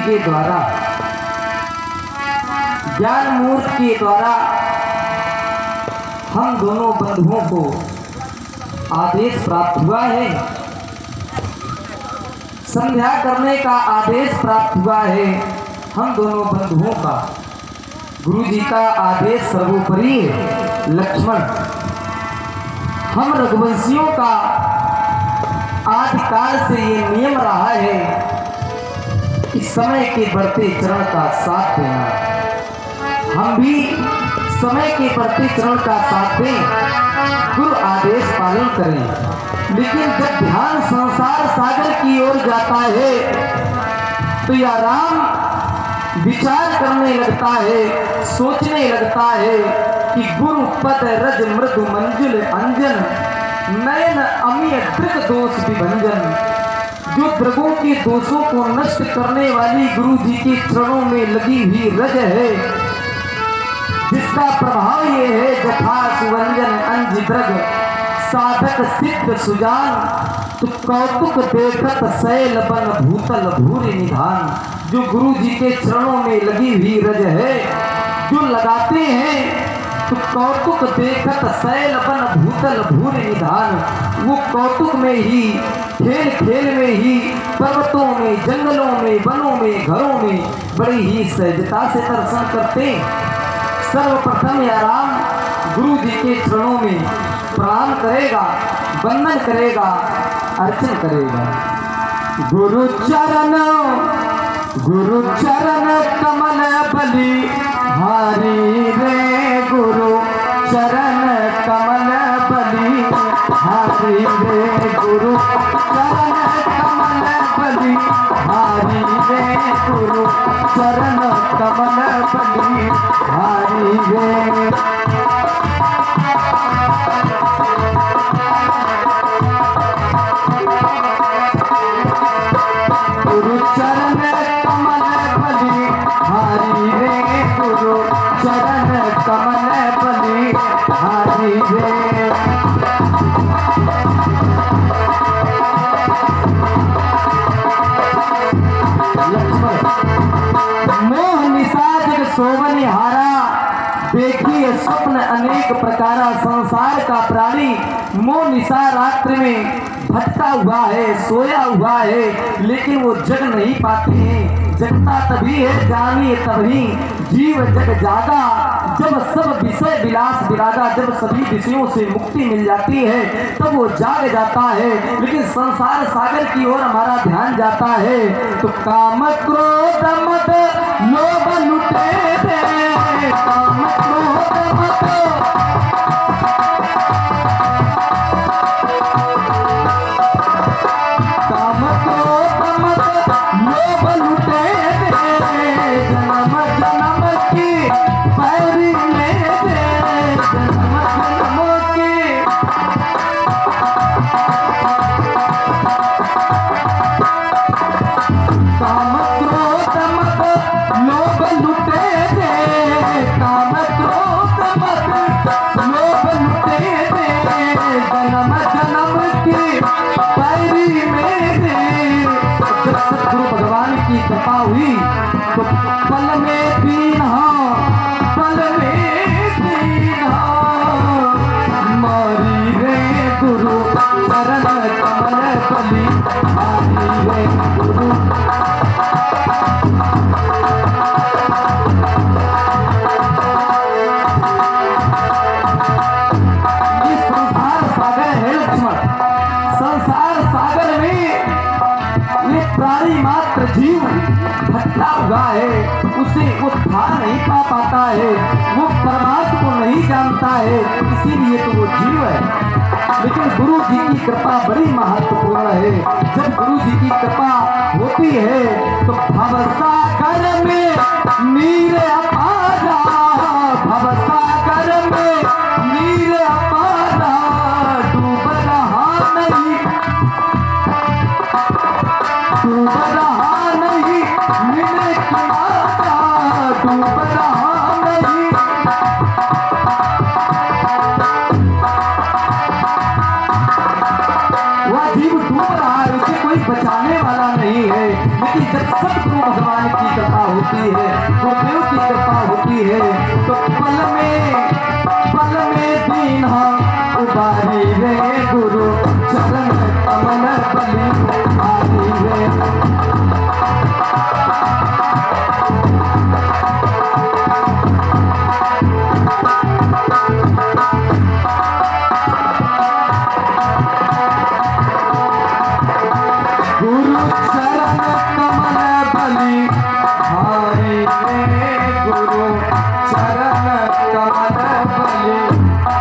के द्वारा, ज्ञान मूर्त के द्वारा हम दोनों बंधुओं को आदेश प्राप्त हुआ है, संध्या करने का आदेश प्राप्त हुआ है। हम दोनों बंधुओं का गुरु जी का आदेश सर्वोपरि है। लक्ष्मण, हम रघुवंशियों का आदिकाल से ये नियम रहा है कि समय के बढ़ते चरण का साथ देना। हम भी समय के बढ़ते चरण का साथ दें, गुरु आदेश पालन करें। लेकिन जब ध्यान संसार सागर की ओर जाता है तो या राम विचार करने लगता है, सोचने लगता है कि गुरु पद रज मृदु मंजुल अंजन नयन अमीय दृग दोष विभंजन। जो दृगों के दोषों को नष्ट करने वाली गुरु जी के चरणों में लगी हुई रज है, जिसका प्रभाव ये है जथा सुवंजन अंज दृग साधक सिद्ध सुजान, तो कौतुक देखत शैल बन भूतल भूरि निधान। जो गुरु जी के चरणों में लगी हुई रज है, जो लगाते हैं तो कौतुक देखत शैल बन भूतल भूरि निधान। वो कौतुक में ही, खेल खेल में ही, पर्वतों में, जंगलों में, वनों में, घरों में बड़ी ही सहजता से दर्शन करते। सर्वप्रथम या राम गुरु जी के चरणों में प्रणाम करेगा, वंदन करेगा, अर्चन करेगा। गुरु चरण कमल बलि हारी रे, गुरु चरण कमल बलि हारी रे, गुरु चरण कमल बलि हारी रे, गुरु चरण कमल बलि हारी रे। गुरु चरण कमल बलि हारी रे, गुरु चरण कमल बलि हारी रे। लक्ष्मण, मोह निशा जग शोभनिहारा, देखिए स्वप्न अनेक प्रकारा। संसार का प्राणी मोह निशा रात्रि में भटका हुआ है, सोया हुआ है, लेकिन वो जग नहीं पाते हैं। जगता तभी है जानिए तभी, जीव जग जागा जब सब विषय विलास विरागा। जब सभी विषयों से मुक्ति मिल जाती है तब वो जाग जाता है। लेकिन संसार सागर की ओर हमारा ध्यान जाता है तो काम क्रोध मद लोभ लुटे दे, काम क्रोध मद कृपा हुई तो पल में दीन हो, पल में दीन हो, मारी रे गुरु चरण कमल बलि हारी रे गुरु। ये संसार सागर है लक्ष्मण। संसार सागर में ये प्राणी मात्र जीव भटका हुआ है, उसे उद्धार नहीं पा पाता है, वो परमात्मा को नहीं जानता है, इसीलिए तो वो जीव है। लेकिन गुरु जी की कृपा बड़ी महत्वपूर्ण है। जब गुरु जी की कृपा होती है तो भवसागर में नीर अपारा, भवसागर में नीर अपारा, डूब रहा नहीं, डूब रहा नहीं, मेरे किनारा डूब रहा नहीं। वह जीव डूब रहा है, उसे कोई बचाने वाला नहीं है। लेकिन जब सतगुरु भगवान की कृपा होती है, गुरुदेव की कृपा होती है, तो पल में दीन्हा उबारी रे गुरु चरण कमल बलि आरी रे। गुरु चरण कमल बलि हारी रे गुरु चरण कमल बलि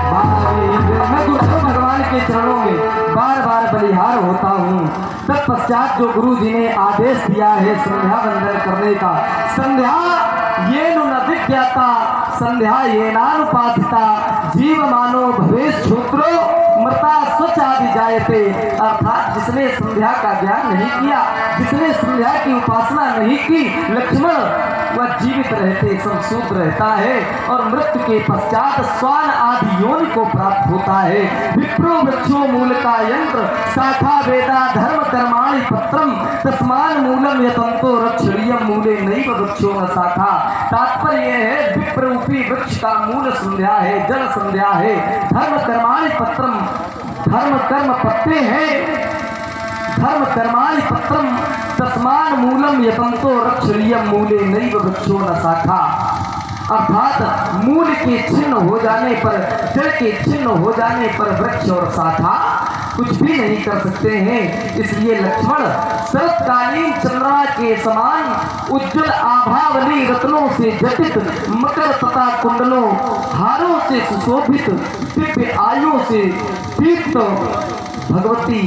हारी रे। मैं गुरुदेव भगवान के चरणों में बार बार बलिहार होता हूँ। तत्पश्चात जो गुरु जी ने आदेश दिया है संध्या वंदन करने का, संध्या ये न विज्ञाता संध्या ये नानुपासिता जीव मानो भवेश क्षुद्रो मृता स्वचादि जायते। अर्थात जिसने संध्या का ज्ञान नहीं किया, जिसने संध्या की उपासना नहीं की, लक्ष्मण वह जीवित रहते संसूत रहता है और मृत्यु के पश्चात स्वान आदि योनि को प्राप्त होता है। विप्रो वृक्षो मूल का यंत्र शाखा वेदा धर्म कर्माणि पत्रम तस्मान मूलम यतंतो रक्षणीयम मूले नैव वृक्षो न शाखा। तात्पर्य है विप्रूपी वृक्ष का मूल संध्या है, जल संध्या है। धर्म कर्माणि पत्रम, धर्म कर्म पत्ते हैं, धर्म कर्माणि पत्रम तस्मान मूलम यतंतो रक्षणीयम मूले नैव वृक्षो न शाखा। अर्थात मूल के छिन्न हो जाने पर, जड़ के छिन्न हो जाने पर वृक्ष और शाखा कुछ भी नहीं कर सकते हैं। इसलिए लक्ष्मण शरतकालीन चंद्रमा के समान उज्जवल आभावली रत्नों से जटित मकर तथा कुंडलों हारों से सुशोभित दिव्य आयु से दीप्त भगवती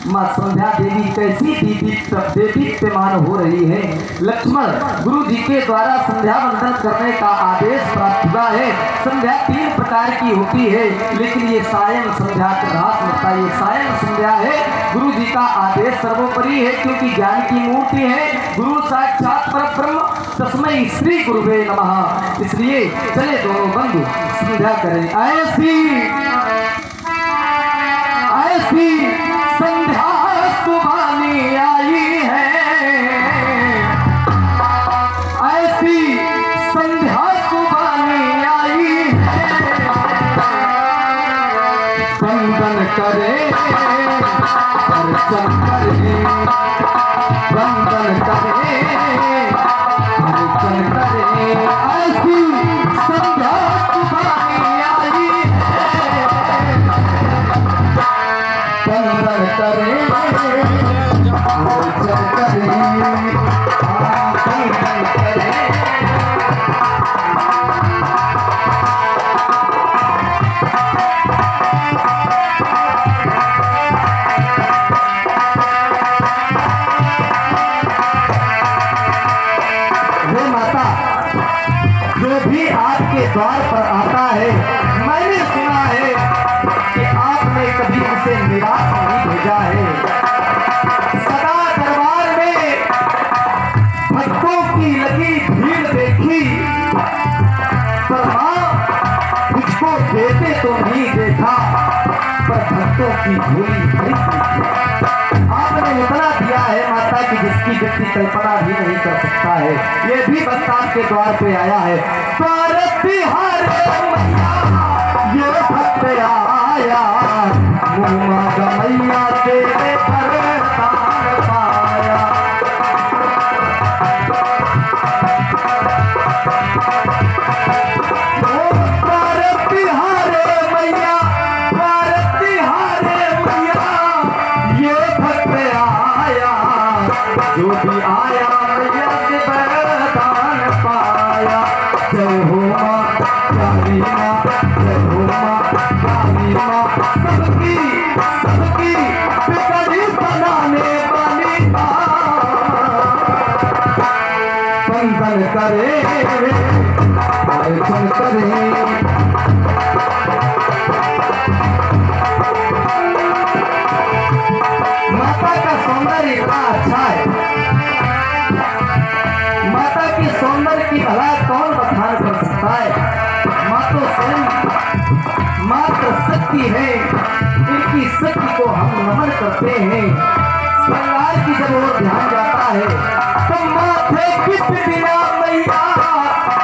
माँ संध्या देवी कैसी दीप्यमान हो रही है। लक्ष्मण गुरु जी के द्वारा संध्या वंदन करने का आदेश प्राप्त हुआ है। संध्या 3 प्रकार की होती है, लेकिन ये सायं संध्या का रास लगता है, ये सायं संध्या है। गुरु जी का आदेश सर्वोपरि है, क्योंकि ज्ञान की मूर्ति है। गुरु साक्षात परब्रह्म तस्मै श्री गुरुवे नमः। इसलिए चले दोनों बंधु संध्या करें। ऐसी संध्या सुबानी आई है, ऐसी संध्या सुबानी आई है। वंदन करे अर्चन करे, वंदन करे अर्चन करे। ऐसी संध्या सुबानी आई है, वंदन करे अर्चन करे, वंदन करे। हे माता, जो भी आपके द्वार पर आता है, मैंने सुना है कि आपने कभी उसे निराश नहीं भेजा है। सदा दरबार में भक्तों की लगी भीड़ देखी, पर मां मुझको देते तो नहीं देखा, पर भक्तों की भूली नहीं देखी। आपने इतना दिया है माता की जिसकी व्यक्ति कल्पना भी नहीं कर सकता है। ये भी बस आपके द्वार पे आया है। तिहार ये भक्त आया, मुँह गमैया तेरे परतान पाया। जो भी आया मैया से वरदान पाया। जय हो माँ प्यारी माँ, जय हो माँ प्यारी माँ, सबकी सबकी बिगड़ी बनाने वाली माँ। वंदन करे अर्चन करे, माता का सौंदर्य इतना अच्छा है। माता की सौंदर्य की भला कौन बखान कर सकता है। माँ तो स्वयं मात्र शक्ति है, इनकी शक्ति को हम नमन करते हैं। श्रृंगार की जब ओर ध्यान जाता है तो बिटिया मैया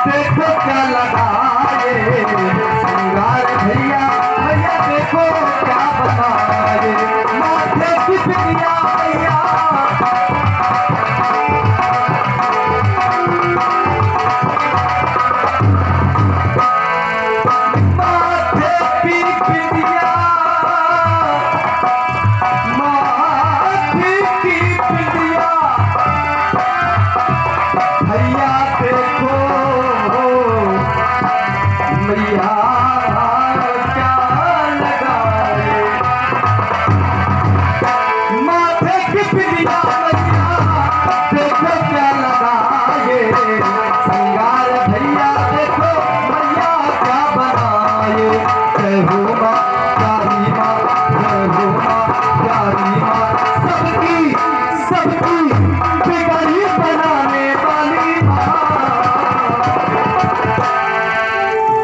देखो क्या लगाए श्रृंगार भैया भैया देखो क्या बताए माथे की बिटिया मैया भैया देखो मैया क्या लगाए माथे की बिटिया मैया देखो क्या लगाए श्रृंगार भैया देखो मैया क्या बनाए जय हो माँ प्यारी माँ जय हो माँ प्यारी माँ सबकी सबकी बिगड़ी बनाने वाली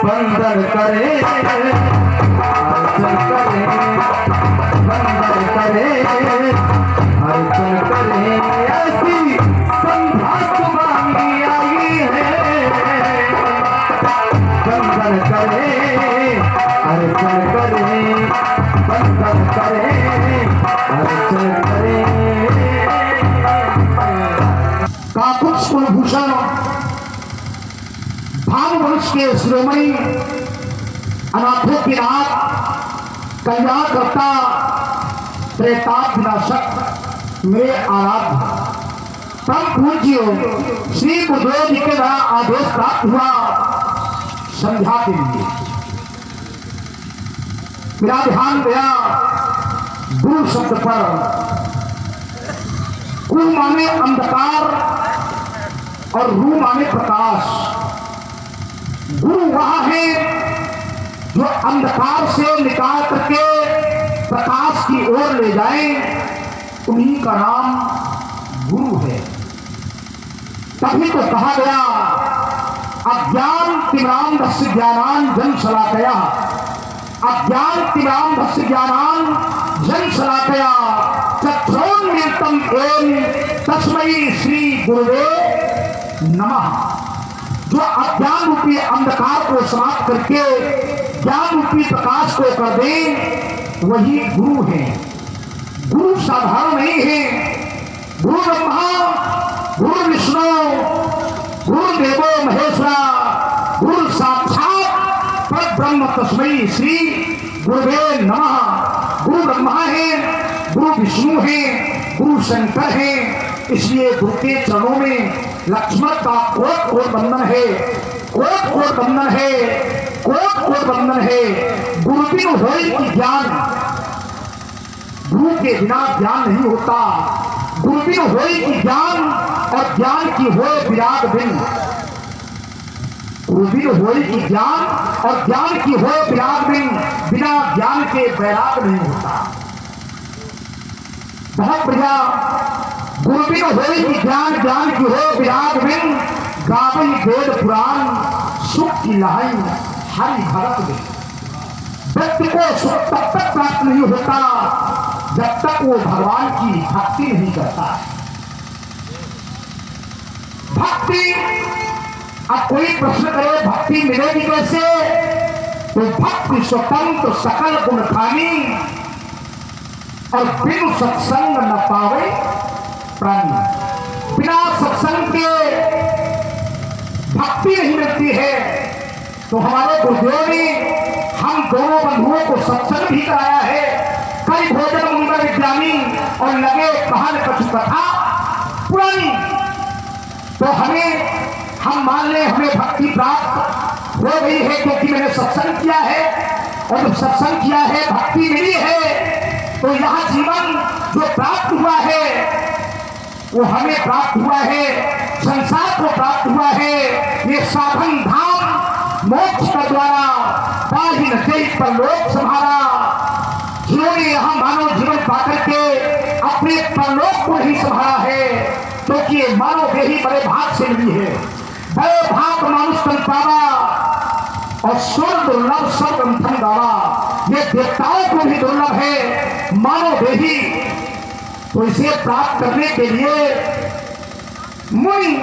बंदर करे अर्चन करे बंदर करे अर्चन करे ऐसी संध्या सुबानी आई है बंदर करे अर्चन करे बंदर करे अर्चन करे काकुत्स कुलभूषण भागवंश के शिरोमणि अनाथों के नाथ कल्याणकर्ता त्रेताप विनाशक मेरे आराध्य परम पूज्य श्री गुरुदेव जी के द्वारा आदेश प्राप्त हुआ संध्या के लिए मेरा ध्यान गया गुरु शब्द पर। कुल माने अंधकार और रू माने प्रकाश। गुरु वह है जो अंधकार से निकाल करके प्रकाश की ओर ले जाए, उन्हीं का नाम गुरु है। तभी तो कहा गया अज्ञान तिमिराम दस्य ज्ञानान जन शलाकया अज्ञान तिमिराम दस्य ज्ञानान जन शलाकया चक्षुर्निमित्तम एन तस्मै श्री गुरुवे नमः। जो अज्ञान रूपी अंधकार को समाप्त करके ज्ञान रूपी प्रकाश को कर दे वही गुरु है। गुरु साधारण नहीं है। गुरु ब्रह्मा गुरु विष्णु गुरु देवो महेश्वरा गुरु साक्षात परब्रह्म तस्मै श्री गुरुवे नमः। गुरु ब्रह्मा है, गुरु विष्णु है, गुरु शंकर है। इसलिए गुरु के चरणों में लक्ष्मण का कोट कोट बंधन है, कोट कोट बंधन है, कोट कोट बंधन है। गुरु बिन होई की ज्ञान, गुरु के बिना ज्ञान नहीं होता। गुरु बिन होई की ज्ञान और ज्ञान की होए विराग बिन। गुरु बिन होई की ज्ञान और ज्ञान की होए विराग बिन। बिना ज्ञान के वैराग नहीं होता। बहुत बढ़िया। गुरु बिन होई की ज्ञान, ज्ञान की हो विराग बिन। गावई वेद पुराण सुख की लहाई हरि भगत बिन। व्यक्ति को सुख तब तक प्राप्त नहीं होता जब तक वो भगवान की भक्ति नहीं करता। भक्ति, अब कोई प्रश्न करे भक्ति मिलेगी कैसे, तो भक्ति स्वतंत्र सकल गुण खानी और बिन सत्संग न पावे प्राणी। बिना सत्संग के भक्ति नहीं मिलती है। तो हमारे गुरुदेव ने हम दोनों बंधुओं को सत्संग भी कराया है। कई भोजन मंगल विज्ञानी और लगे कहान कछु कथा पुरानी। तो हमें हम मान ले हमें भक्ति प्राप्त हो गई है क्योंकि मैंने सत्संग किया है। और जब सत्संग किया है भक्ति मिली है तो यह जीवन जो प्राप्त हुआ है वो हमें प्राप्त हुआ है, संसार को प्राप्त हुआ है। ये साधन धाम मोक्ष का द्वारा पाही नचे पर लोक संभाला। जिन्होंने यहाँ मानव जीवन पाकर के अपने परलोक को ही संभाला है क्योंकि ये मानव देही बड़े भाग से मिली है। बड़े भाग मानुष तन पावा और स्वर्ग दुर्लभ स्वर्ग ग्रंथन गावा। ये देवताओं को भी दुर्लभ है मानव देही। तो इसे प्राप्त करने के लिए मुनि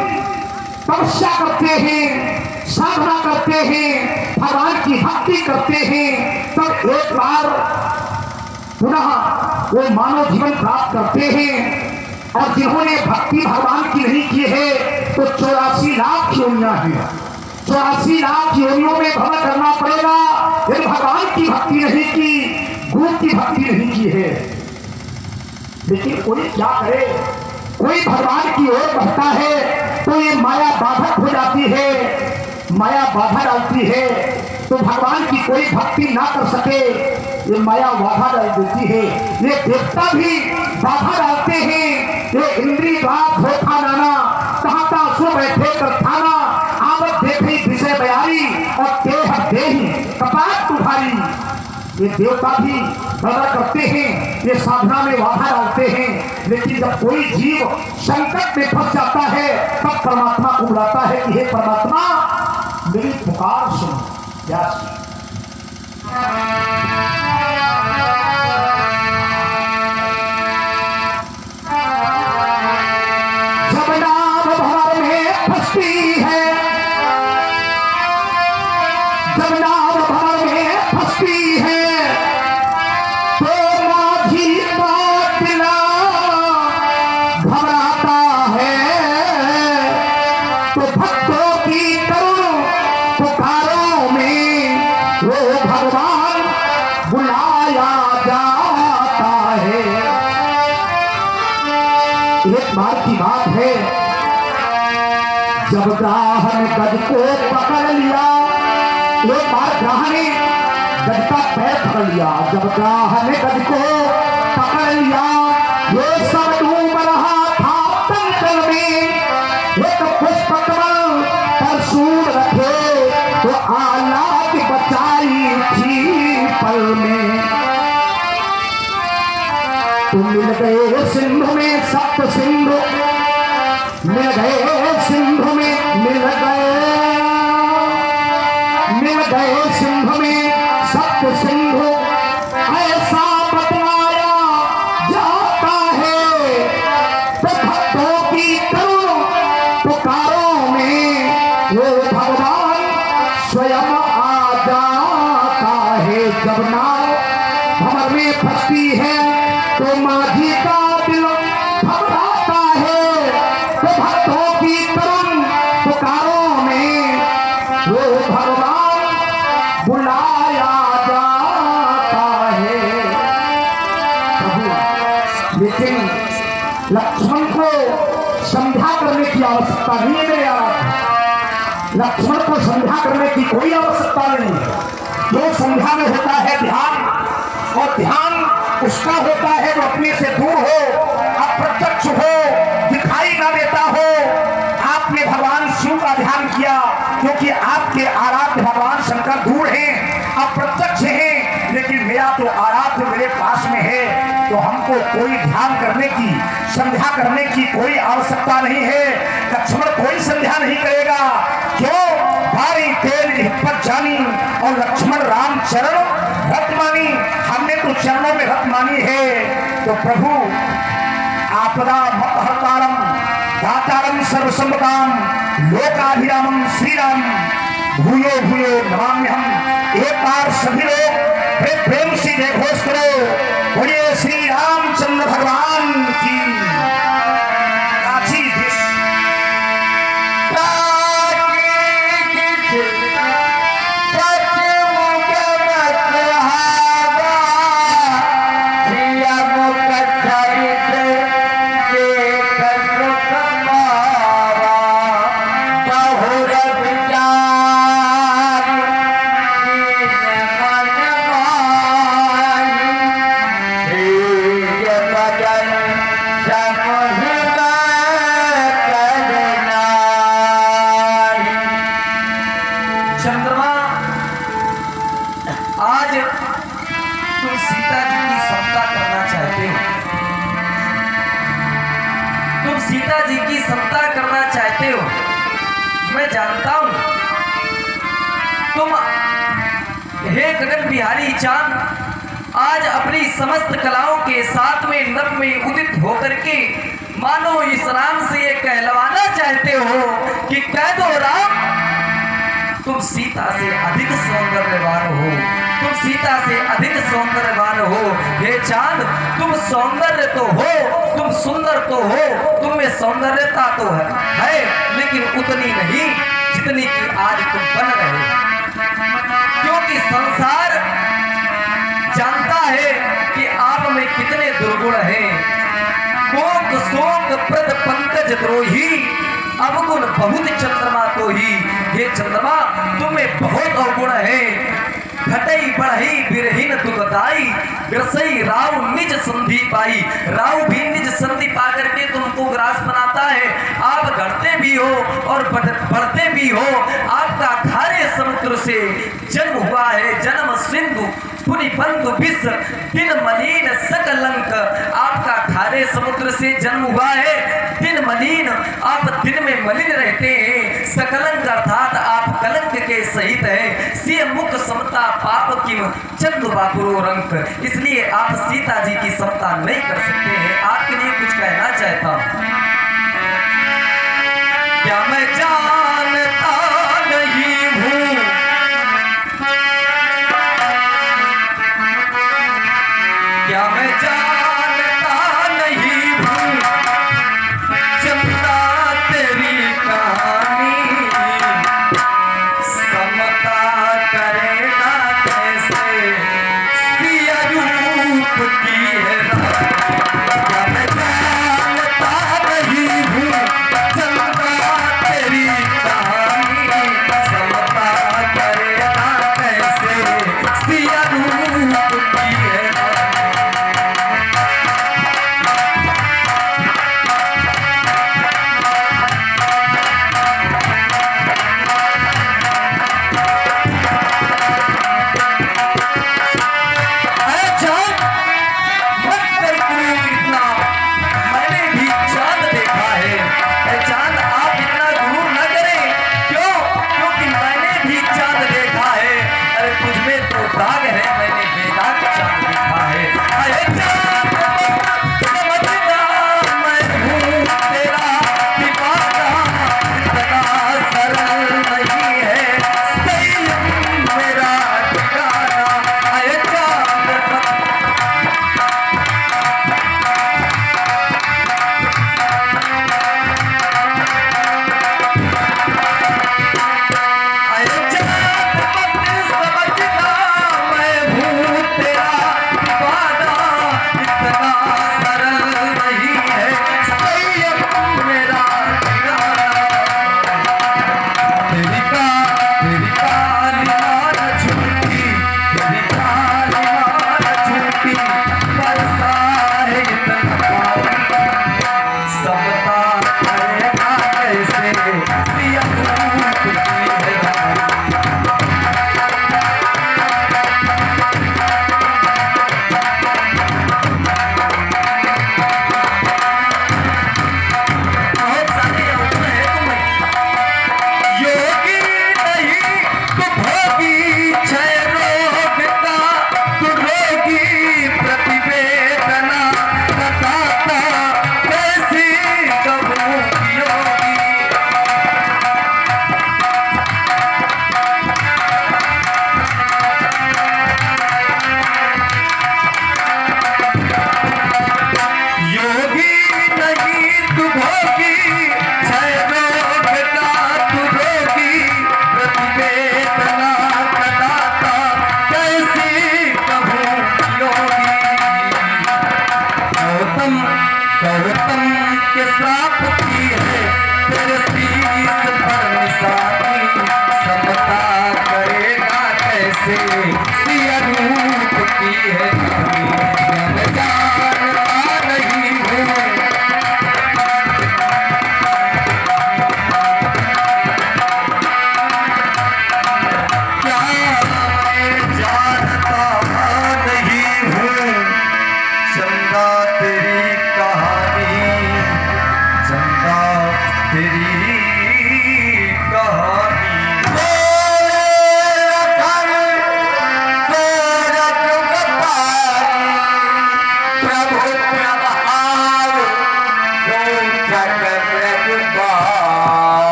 तपस्या करते हैं, साधना करते हैं, भगवान की भक्ति करते हैं, तब एक बार पुनः वो मानव जीवन प्राप्त करते हैं। और जिन्होंने भक्ति भगवान की नहीं की है तो 84 लाख योनियां हैं, 84 लाख योनियों में भ्रमण करना पड़ेगा यदि भगवान की भक्ति नहीं की, गुरु की भक्ति नहीं की है। लेकिन कोई क्या करे, कोई भगवान की ओर बढ़ता है तो ये माया बाधक हो जाती है, माया बाधा डालती है, तो भगवान की कोई भक्ति ना कर सके, ये माया बाधा डाल देती है। ये देवता भी बाधा डालते हैं, ये इंद्री बात धोखा नाना, कहता सो बैठे कर थाना, आवत देखी विषय बयारी और देह देही कपाट तुम्हारी। ये देवता भी बाधा करते हैं, ये साधना में बाधा डालते हैं। लेकिन जब कोई जीव संकट में फंस जाता है तब परमात्मा को बुलाता है कि हे परमात्मा मेरी पुकार सुन। व्यास जब नाम भर में फंसती है, जब नाम भर में फंसती है तो माझी का दिला घबराता है। तो भक्तों की करुण पुकारों में वो भगवान बुलाया जाता है। एक बार की बात है, जब ग्राह ने गज को पकड़ लिया, एक बार ग्राह ने गज का पैर पकड़ लिया, जब ग्राह ने गज को पकड़ लिया, ये सब डूब रहा था तंत्र में, एक पुष्प कमल पर सूर रखे तो आलात बचाई थी पल में। तुम मिल गए सिंधु में सप्त सिंधु, मिल गए सिंधु में, मिल गए सिंधु में सप्त सिंधु, ऐसा बतलाया जाता है। तो भक्तों की करुण पुकारों में वो भगवान स्वयं आ जाता है। जब नाव भंवर में फंसती है तो माझी का दिल घबराता है। तो भक्तों की करुण पुकारों में वो भगवान बुलाया जाता है। लेकिन लक्ष्मण को संध्या करने की आवश्यकता नहीं है मेरे यार, लक्ष्मण को संध्या करने की कोई आवश्यकता नहीं है। जो संध्या में होता है ध्यान, और ध्यान उसका होता है जो अपने से दूर हो, अप्रत्यक्ष हो, दिखाई ना देता हो। आपने भगवान शिव का ध्यान किया क्योंकि आपके आराध्य भगवान शंकर दूर हैं, अप्रत्यक्ष हैं, लेकिन मेरा तो आराध्य मेरे पास में है। तो हमको कोई ध्यान करने की, संध्या करने की कोई आवश्यकता नहीं है। लक्ष्मण कोई संध्या नहीं करेगा। क्यों? भारी तेल हिप्पत जानी और लक्ष्मण राम चरण रत मानी, हमने तो चरणों में रत मानी है। तो प्रभु आपदा हरतारम दातारम सर्वसंपदाम लोकाभिरामम श्री राम भूयो भूयो नमाम्यहम। एक बार सभी लोग प्रेम से जय घोष करो, बोलिए श्री रामचंद्र भगवान की। काशी विश्व सीता जी की सत्ता करना चाहते हो, मैं जानता हूं। तुम हे गगन बिहारी चांद आज अपनी समस्त कलाओं के साथ में नभ में उदित होकर के मानो इस राम से ये कहलवाना चाहते हो कि कह दो राम, तुम सीता से अधिक सौंदर्यवान हो, तुम सीता से अधिक सौंदर्यवान हो। हे चांद, तुम सौंदर्य तो हो, तुम सुंदर तो हो, तुम में सौंदर्यता तो है, लेकिन उतनी नहीं जितनी कि आज तुम बन रहे हो। क्योंकि संसार जानता है कि आप में कितने दुर्गुण हैं। कोक शोक प्रद पंकज द्रोही, अवगुण बहुत चंद्रमा तो ही। ये चंद्रमा तुम्हें बहुत अवगुण है। घटई बढ़ई बिरहीन दुखदाई, ग्रसई राव निज संधि पाई। राव भी निज संधि पा करके तुमको ग्रास बनाता है। आप घटते भी हो और बढ़ते भी हो। आपका खारे समुद्र से जन्म हुआ है, जन्म सिंधु पुनि बंधु विष दिन मलिन सकलंक। आपका खारे समुद्र से जन्म हुआ है, दिन मलिन, आप दिन में मलिन रहते हैं। सकलंक अर्थात आप कलंक के सहित है। सिय मुख समता पाप की चंद बाबुरो रंक। इसलिए आप सीता जी की समता नहीं कर सकते हैं। आपके लिए कुछ कहना चाहता हूं। क्या मैं जानता नहीं हूं, क्या मैं जानता नहीं हूं, चंदा तेरी कहानी समता करे ना कैसे, सिया रूप की है रानी। क्या मैं जानता नहीं हूं, चंदा तेरी कहानी समता करे ना कैसे, सिया रूप की है रानी।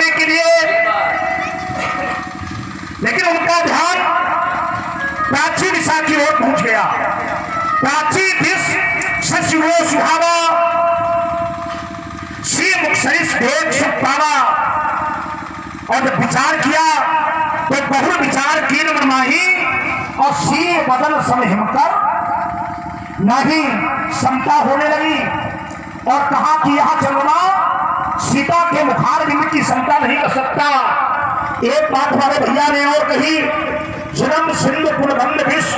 होने के लिए, लेकिन उनका ध्यान प्राची दिशा की ओर पहुंच गया। प्राची दिश शशिवो सुहावा, श्री मुख सरिस भेद सुख पावा। और जब विचार किया तो बहु विचार की मनमाही, और सी बदल सम हिमकर नहीं क्षमता होने लगी। और कहा कि यह चंद्रमा सीता के मुखार बिंद की क्षमता नहीं कर सकता। एक बात हमारे भैया ने और कही, जन्म सिंधु पुनबंध विष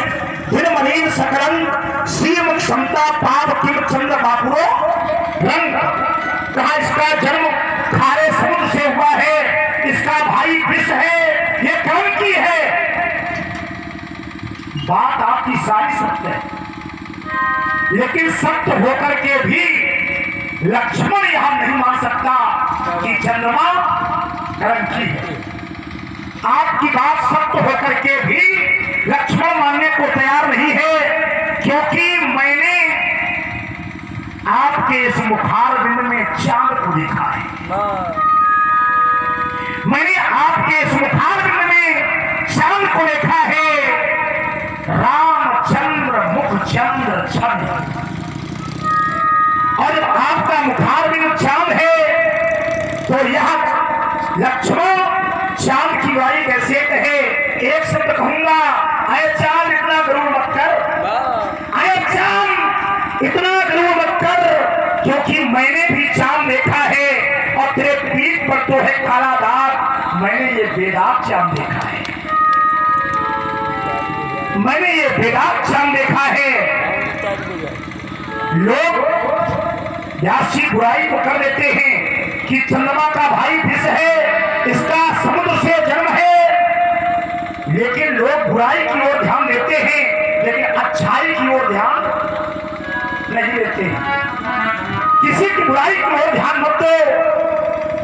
दिन मरीन सकरंग श्रीमुख क्षमता पाप किम चंद्र बापुरो रंग। कहा इसका जन्म खारे समुद्र से हुआ है, इसका भाई विष है, ये कौन की है? बात आपकी सारी सत्य है, लेकिन सत्य होकर के भी लक्ष्मण यह नहीं मान सकता कि चंद्रमा कलंकी है। आपकी बात सत्य होकर के भी लक्ष्मण मानने को तैयार नहीं है, क्योंकि मैंने आपके इस मुखार बिंद में चांद को देखा है। मैंने आपके इस मुखार बिंद में चांद को देखा है। रामचंद्र मुख चंद्र चंद्र, और जब आपका मुखार बिंदु चांद है तो यह लक्ष्मण चांद की वाई कैसे कहे? एक शब्द कहूंगा, अय चांद इतना गरुड़ मत कर, अय चांद इतना गरुड़ मत कर, क्योंकि मैंने भी चांद देखा है और तेरे पीठ पर तो है काला दाग। मैंने ये बेदाग चांद देखा है, मैंने ये बेदाग चांद देखा है। लोग व्यास जी बुराई को कर देते हैं कि चंद्रमा का भाई विष है, इसका समुद्र से जन्म है, लेकिन लोग बुराई की ओर ध्यान देते हैं, लेकिन अच्छाई की ओर ध्यान नहीं देते हैं। किसी की बुराई की ओर ध्यान मत दो,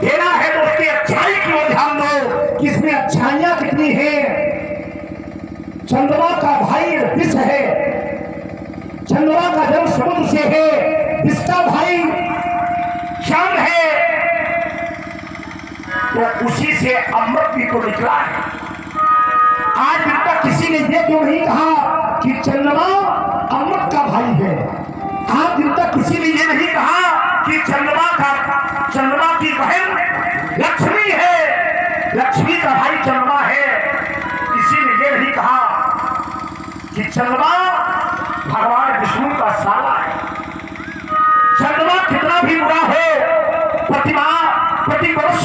देना है तो उसकी अच्छाई की ओर ध्यान दो कि इसमें अच्छाइयां कितनी है। चंद्रमा का भाई विष है, चंद्रमा का जन्म समुद्र से है, इसका भाई चांद है, तो उसी से अमृत भी तो निकला है। आज तक किसी ने ये क्यों नहीं कहा कि चंद्रमा अमृत का भाई है? आज दिन तक किसी ने ये नहीं कहा कि चंद्रमा की बहन लक्ष्मी है, लक्ष्मी का भाई चंद्रमा है। किसी ने ये नहीं कहा कि चंद्रमा भगवान विष्णु का साला है। चंद्रमा कितना भी बुरा हो, प्रति वर्ष